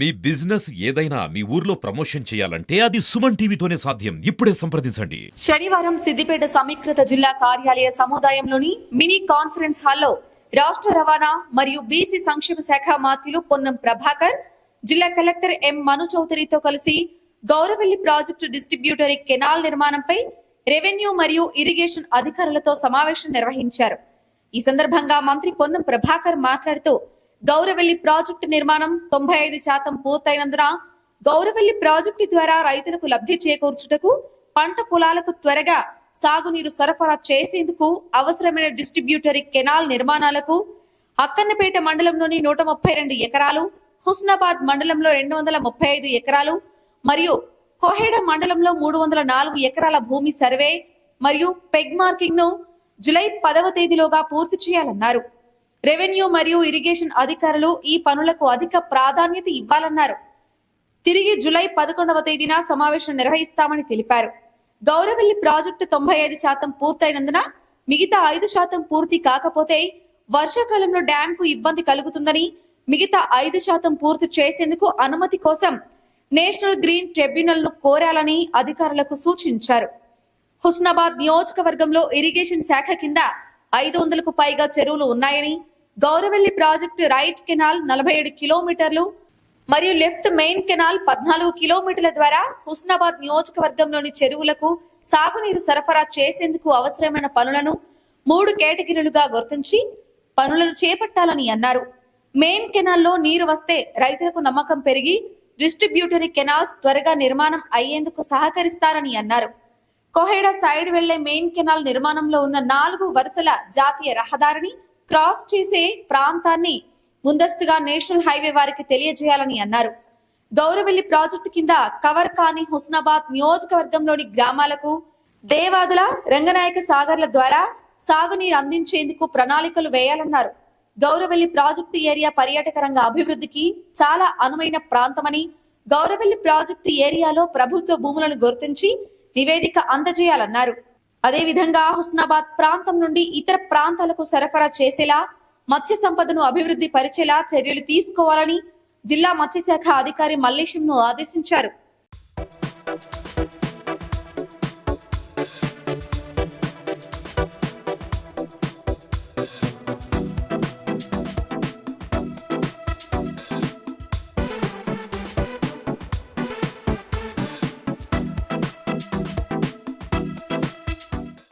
మీ business ఏదైనా మీ ఊర్లో promotion చేయాలంటే అది సుమన్ టీవీతోనే సాధ్యం. ఇప్పుడే సంప్రదించండి. శనివారం సిద్దిపేట సమీకృత జిల్లా కార్యాలయ సముదాయంలోని మినీ కాన్ఫరెన్స్ హాల్లో రాష్ట్ర రవాణా మరియు బీసీ సంక్షేమ శాఖ మంత్రులు పొన్నం ప్రభాకర్, జిల్లా కలెక్టర్ ఎం మను చౌదరితో కలిసి గౌరవెల్లి ప్రాజెక్టు డిస్ట్రిబ్యూటరీ కెనాల్ నిర్మాణంపై రెవెన్యూ మరియు ఇరిగేషన్ అధికారులతో సమావేశం నిర్వహించారు. ఈ సందర్భంగా మంత్రి పొన్నం ప్రభాకర్ మాట్లాడుతూ గౌరవెల్లి ప్రాజెక్టు నిర్మాణం 95% పూర్తయినందున గౌరవెల్లి ప్రాజెక్టు ద్వారా రైతులకు లబ్ధి చేకూర్చుటకు, పంట పొలాలకు త్వరగా సాగునీరు సరఫరా చేసేందుకు అవసరమైన డిస్ట్రిబ్యూటరీ కెనాల్ నిర్మాణాలకు అక్కన్నపేట మండలంలోని 132 ఎకరాలు, హుస్నాబాద్ మండలంలో 235 ఎకరాలు మరియు కోహెడ మండలంలో 304 ఎకరాల భూమి సర్వే మరియు పెగ్ మార్కింగ్ ను జూలై 10వ తేదీలోగా పూర్తి చేయాలన్నారు. రెవెన్యూ మరియు ఇరిగేషన్ అధికారులు ఈ పనులకు అధిక ప్రాధాన్యత ఇవ్వాలన్నారు. తిరిగి జూలై 11వ తేదీన సమావేశం నిర్వహిస్తామని తెలిపారు. గౌరవెల్లి ప్రాజెక్టు 95% పూర్తయినందున మిగతా 5% పూర్తి కాకపోతే వర్షాకాలంలో డ్యాంకు ఇబ్బంది కలుగుతుందని, మిగతా 5% పూర్తి చేసేందుకు అనుమతి కోసం నేషనల్ గ్రీన్ ట్రిబ్యునల్ ను కోరాలని అధికారులకు సూచించారు. హుస్నాబాద్ నియోజకవర్గంలో ఇరిగేషన్ శాఖ కింద 500కు పైగా చెరువులు ఉన్నాయని, గౌరవెల్లి ప్రాజెక్టు రైట్ కెనాల్ 47 కిలోమీటర్లు మరియు లెఫ్ట్ మెయిన్ కెనాల్ 14 కిలోమీటర్ల ద్వారా హుస్నాబాద్ నియోజకవర్గంలోని చెరువులకు సాగునీరు సరఫరా చేసేందుకు అవసరమైన పనులను 3 కేటగిరీలుగా గుర్తించి పనులను చేపట్టాలని అన్నారు. మెయిన్ కెనాల్లో నీరు వస్తే రైతులకు నమ్మకం పెరిగి డిస్ట్రిబ్యూటరీ కెనాల్స్ త్వరగా నిర్మాణం అయ్యేందుకు సహకరిస్తారని అన్నారు. కోహెడ సైడ్ వెళ్లే మెయిన్ కెనాల్ నిర్మాణంలో ఉన్న 4 వరుసల జాతీయ రహదారిని క్రాస్ చేసే ప్రాంతాన్ని ముందస్తుగా నేషనల్ హైవే వారికి తెలియజేయాలని అన్నారు. గౌరవెల్లి ప్రాజెక్టు కింద కవర్ కాని హుస్నాబాద్ నియోజకవర్గంలోని గ్రామాలకు దేవాదుల, రంగనాయక సాగర్ల ద్వారా సాగునీరు అందించేందుకు ప్రణాళికలు వేయాలన్నారు. గౌరవెల్లి ప్రాజెక్టు ఏరియా పర్యాటక రంగ అభివృద్ధికి చాలా అనువైన ప్రాంతమని, గౌరవెల్లి ప్రాజెక్టు ఏరియాలో ప్రభుత్వ భూములను గుర్తించి నివేదిక అందజేయాలన్నారు. అదేవిధంగా హుస్నాబాద్ ప్రాంతం నుండి ఇతర ప్రాంతాలకు సరఫరా చేసేలా మత్స్య సంపదను అభివృద్ధి పరిచేలా చర్యలు తీసుకోవాలని జిల్లా మత్స్యశాఖ అధికారి మల్లేశంను ఆదేశించారు.